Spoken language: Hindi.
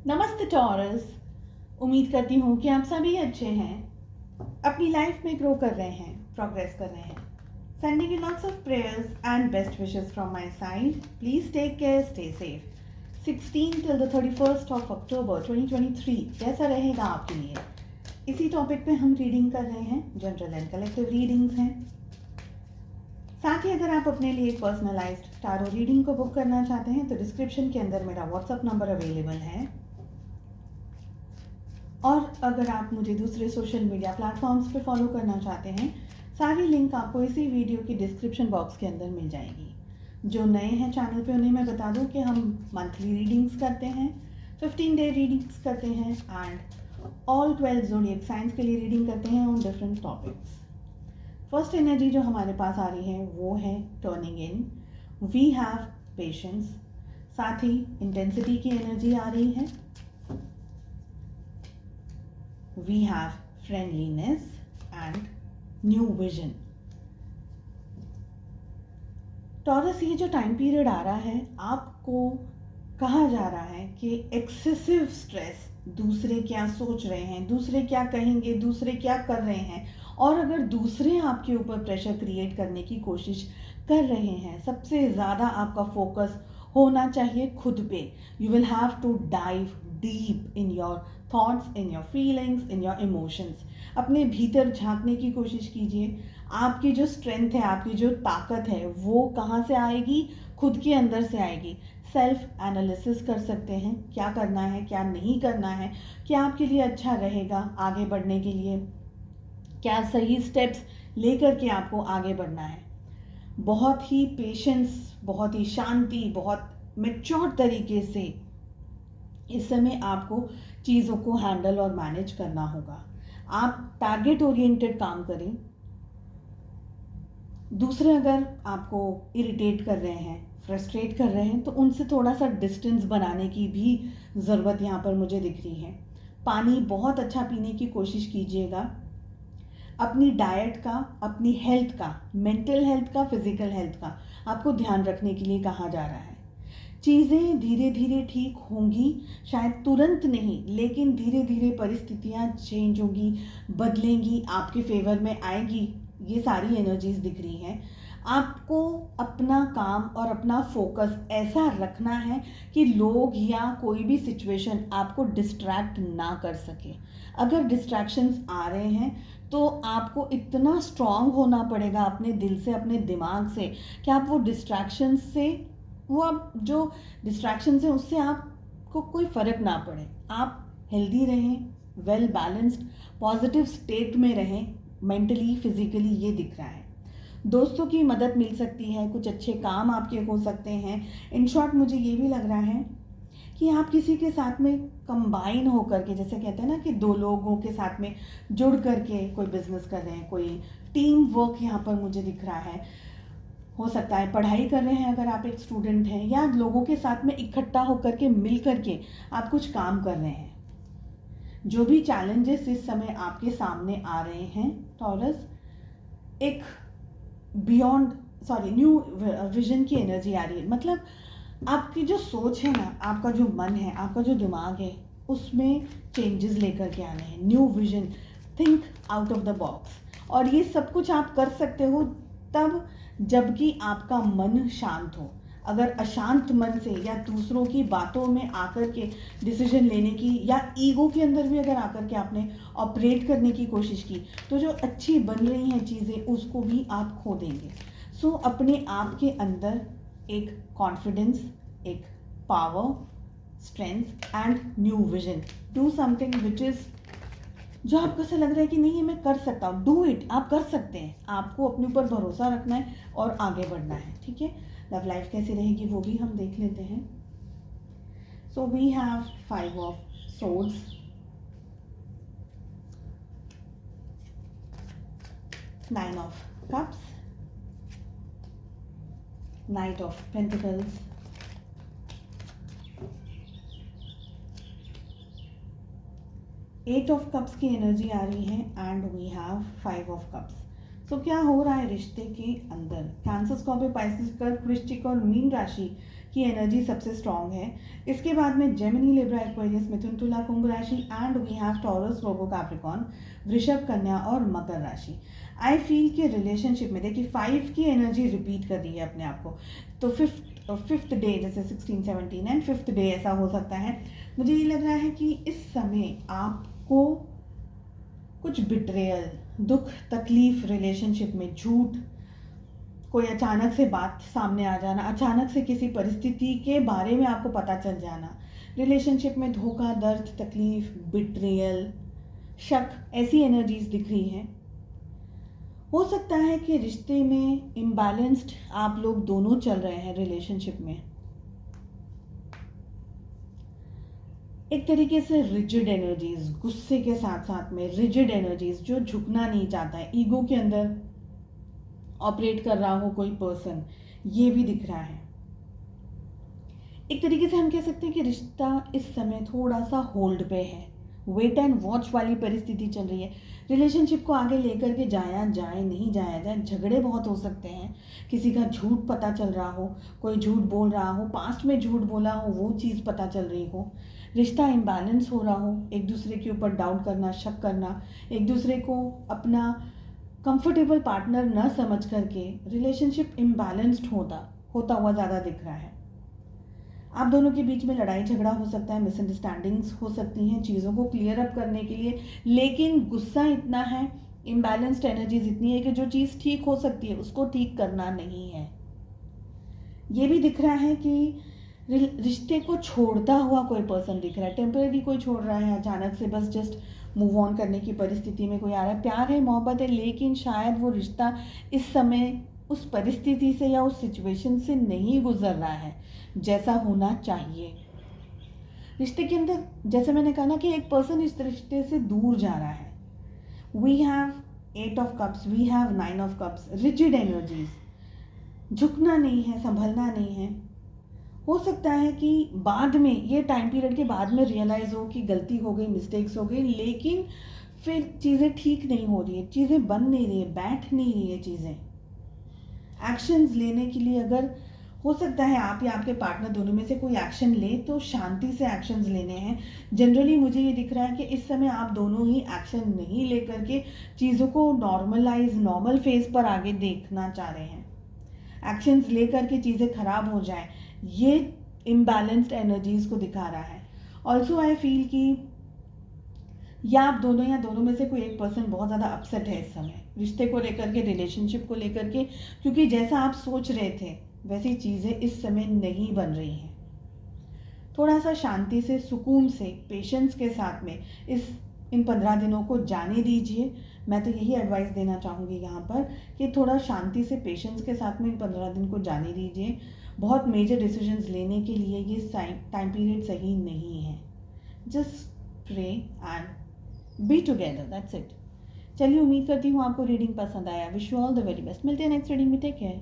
नमस्ते टॉरस। उम्मीद करती हूँ कि आप सभी अच्छे हैं, अपनी लाइफ में ग्रो कर रहे हैं, प्रोग्रेस कर रहे हैं। Sending you lots of prayers and best wishes from my side. Please take care, stay safe. 16 till the 31st of October 2023 कैसा रहेगा आपके लिए, इसी टॉपिक पे हम रीडिंग कर रहे हैं। जनरल एंड कलेक्टिव रीडिंग्स हैं। साथ ही अगर आप अपने लिए एक पर्सनलाइज्ड टारो रीडिंग को बुक करना चाहते हैं तो डिस्क्रिप्शन के अंदर मेरा व्हाट्सएप नंबर अवेलेबल है, और अगर आप मुझे दूसरे सोशल मीडिया प्लेटफॉर्म्स पे फॉलो करना चाहते हैं, सारी लिंक आपको इसी वीडियो की डिस्क्रिप्शन बॉक्स के अंदर मिल जाएगी। जो नए हैं चैनल पे उन्हें मैं बता दूं कि हम मंथली रीडिंग्स करते हैं, 15 डे रीडिंग्स करते हैं एंड ऑल 12 ज़ोडिएक साइंस के लिए रीडिंग करते हैं on different topics. First energy जो हमारे पास आ रही है वो है turning in, we have patience. साथ ही इंटेंसिटी की एनर्जी आ रही है, we have friendliness and new vision. Taurus, ये जो टाइम पीरियड आ रहा है, आपको कहा जा रहा है कि एक्सेसिव स्ट्रेस, दूसरे क्या सोच रहे हैं, दूसरे क्या कहेंगे, दूसरे क्या कर रहे हैं, और अगर दूसरे आपके ऊपर प्रेशर क्रिएट करने की कोशिश कर रहे हैं, सबसे ज़्यादा आपका फोकस होना चाहिए खुद पे। You will have to dive deep in your thoughts, in your feelings, in your emotions. अपने भीतर झांकने की कोशिश कीजिए। आपकी जो स्ट्रेंथ है, आपकी जो ताकत है, वो कहाँ से आएगी? खुद के अंदर से आएगी। सेल्फ एनालिसिस कर सकते हैं, क्या करना है, क्या नहीं करना है, क्या आपके लिए अच्छा रहेगा आगे बढ़ने के लिए, क्या सही स्टेप्स लेकर के आपको आगे बढ़ना है। बहुत ही पेशेंस, बहुत ही शांति, बहुत मैच्योर तरीके से इस समय आपको चीज़ों को हैंडल और मैनेज करना होगा। आप टारगेट ओरिएंटेड काम करें। दूसरे अगर आपको इरिटेट कर रहे हैं, फ्रस्ट्रेट कर रहे हैं, तो उनसे थोड़ा सा डिस्टेंस बनाने की भी ज़रूरत यहाँ पर मुझे दिख रही है। पानी बहुत अच्छा पीने की कोशिश कीजिएगा। अपनी डाइट का, अपनी हेल्थ का, मेंटल हेल्थ का, फिजिकल हेल्थ का आपको ध्यान रखने के लिए कहा जा रहा है। चीज़ें धीरे धीरे ठीक होंगी, शायद तुरंत नहीं, लेकिन धीरे धीरे परिस्थितियाँ चेंज होंगी, बदलेंगी, आपके फेवर में आएगी। ये सारी एनर्जीज दिख रही हैं। आपको अपना काम और अपना फोकस ऐसा रखना है कि लोग या कोई भी सिचुएशन आपको डिस्ट्रैक्ट ना कर सके। अगर डिस्ट्रैक्शंस आ रहे हैं तो आपको इतना स्ट्रांग होना पड़ेगा अपने दिल से, अपने दिमाग से, कि आप वो डिस्ट्रैक्शंस से, वो आप जो डिस्ट्रैक्शंस हैं उससे आपको कोई फ़र्क ना पड़े। आप हेल्दी रहें, वेल बैलेंस्ड, पॉजिटिव स्टेट में रहें, मेंटली, फिजिकली, ये दिख रहा है। दोस्तों की मदद मिल सकती है, कुछ अच्छे काम आपके हो सकते हैं। इन शॉर्ट मुझे ये भी लग रहा है कि आप किसी के साथ में कंबाइन होकर के, जैसे कहते हैं ना कि दो लोगों के साथ में जुड़ करके कोई बिजनेस कर रहे हैं, कोई टीम वर्क यहाँ पर मुझे दिख रहा है। हो सकता है पढ़ाई कर रहे हैं अगर आप एक स्टूडेंट हैं, या लोगों के साथ में इकट्ठा होकर के, मिल करके आप कुछ काम कर रहे हैं। जो भी चैलेंजेस इस समय आपके सामने आ रहे हैं टॉरस, एक न्यू विजन की एनर्जी आ रही है। मतलब आपकी जो सोच है ना, आपका जो मन है, आपका जो दिमाग है, उसमें चेंजेस लेकर के आने हैं। New vision, think out of the box. और ये सब कुछ आप कर सकते हो तब जबकि आपका मन शांत हो। अगर अशांत मन से या दूसरों की बातों में आकर के डिसीजन लेने की, या ईगो के अंदर भी अगर आकर के आपने ऑपरेट करने की कोशिश की, तो जो अच्छी बन रही हैं चीज़ें उसको भी आप खो देंगे। सो अपने आप के अंदर एक कॉन्फिडेंस, एक power, strength and new vision. Do something which is, जो आपको ऐसा लग रहा है कि नहीं ये मैं कर सकता हूँ, डू इट। आप कर सकते हैं। आपको अपने ऊपर भरोसा रखना है और आगे बढ़ना है, ठीक है। लव लाइफ कैसी रहेगी वो भी हम देख लेते हैं। So we have 5 of swords, nine of cups, knight of pentacles, eight of cups की एनर्जी आ रही है, and we have 5 of cups. So क्या हो रहा है रिश्ते के अंदर? कैंसर, स्कॉर्पियो, पाइसेस, कर्क, वृश्चिक और मीन राशि की एनर्जी सबसे स्ट्रॉन्ग है। इसके बाद में जेमिनी, लिब्रा, एक्वेरियस, मिथुन, तुला, कुंभ राशि and we have Taurus, Virgo, Capricorn, वृषभ, कन्या और मकर राशि। आई फील कि रिलेशनशिप में देखिए 5 की एनर्जी रिपीट कर रही है अपने आप को। तो फिफ्थ डे जैसे 16, 17 एंड फिफ्थ डे ऐसा हो सकता है। मुझे ये लग रहा है कि इस समय आपको कुछ बिट्रेयल, दुख, तकलीफ, रिलेशनशिप में झूठ, कोई अचानक से बात सामने आ जाना, अचानक से किसी परिस्थिति के बारे में आपको पता चल जाना, रिलेशनशिप में धोखा, दर्द, तकलीफ, बिट्रेयल, शक, ऐसी एनर्जीज दिख रही हैं। हो सकता है कि रिश्ते में इम्बैलेंस्ड आप लोग दोनों चल रहे हैं रिलेशनशिप में। एक तरीके से रिजिड एनर्जीज, गुस्से के साथ साथ में रिजिड एनर्जीज, जो झुकना नहीं चाहता है, ईगो के अंदर ऑपरेट कर रहा हो कोई पर्सन, ये भी दिख रहा है। एक तरीके से हम कह सकते हैं कि रिश्ता इस समय थोड़ा सा होल्ड पे है, वेट एंड वॉच वाली परिस्थिति चल रही है। रिलेशनशिप को आगे लेकर के जाया जाए, नहीं जाया जाए, झगड़े बहुत हो सकते हैं, किसी का झूठ पता चल रहा हो, कोई झूठ बोल रहा हो, पास्ट में झूठ बोला हो वो चीज़ पता चल रही हो, रिश्ता इम्बैलेंस हो रहा हो, एक दूसरे के ऊपर डाउट करना, शक करना, एक दूसरे को अपना कंफर्टेबल पार्टनर न समझ करके रिलेशनशिप इम्बैलेंस्ड होता हुआ ज़्यादा दिख रहा है। आप दोनों के बीच में लड़ाई झगड़ा हो सकता है, मिसअंडरस्टैंडिंग्स हो सकती हैं चीज़ों को क्लियर अप करने के लिए, लेकिन गुस्सा इतना है, इम्बैलेंस्ड एनर्जीज इतनी है कि जो चीज़ ठीक हो सकती है उसको ठीक करना नहीं है। ये भी दिख रहा है कि रिश्ते को छोड़ता हुआ कोई पर्सन दिख रहा है, टेम्परेरी कोई छोड़ रहा है, अचानक से बस जस्ट मूव ऑन करने की परिस्थिति में कोई आ रहा है। प्यार है, मोहब्बत है, लेकिन शायद वो रिश्ता इस समय उस परिस्थिति से या उस सिचुएशन से नहीं गुजर रहा है जैसा होना चाहिए। रिश्ते के अंदर जैसे मैंने कहा ना कि एक पर्सन इस रिश्ते से दूर जा रहा है। We have 8 of cups, we have 9 of cups, rigid energies, झुकना नहीं है, संभलना नहीं है। हो सकता है कि बाद में, ये टाइम पीरियड के बाद में रियलाइज़ हो कि गलती हो गई, मिस्टेक्स हो गई, लेकिन फिर चीज़ें ठीक नहीं हो रही है, चीज़ें बन नहीं रही है, बैठ नहीं रही है चीज़ें। एक्शंस लेने के लिए अगर हो सकता है आप या आपके पार्टनर दोनों में से कोई एक्शन ले तो शांति से एक्शंस लेने हैं। जनरली मुझे ये दिख रहा है कि इस समय आप दोनों ही एक्शन नहीं लेकर के चीज़ों को नॉर्मल फेज पर आगे देखना चाह रहे हैं। एक्शंस लेकर के चीज़ें खराब हो जाए, ये इम्बैलेंस्ड एनर्जीज को दिखा रहा है। ऑल्सो आई फील कि या आप दोनों या दोनों में से कोई एक पर्सन बहुत ज़्यादा अपसेट है इस समय रिश्ते को लेकर के, रिलेशनशिप को लेकर के, क्योंकि जैसा आप सोच रहे थे वैसी चीज़ें इस समय नहीं बन रही हैं। थोड़ा सा शांति से, सुकून से, पेशेंस के साथ में इन 15 दिनों को जाने दीजिए। मैं तो यही एडवाइस देना चाहूँगी यहाँ पर कि थोड़ा शांति से, पेशेंस के साथ में इन 15 दिन को जाने दीजिए। बहुत मेजर डिसीजंस लेने के लिए ये टाइम पीरियड सही नहीं है। Just pray and be together, that's it. चलिए, उम्मीद करती हूँ आपको रीडिंग पसंद आया। Wish you all the very best. मिलते हैं नेक्स्ट रीडिंग में। Take care.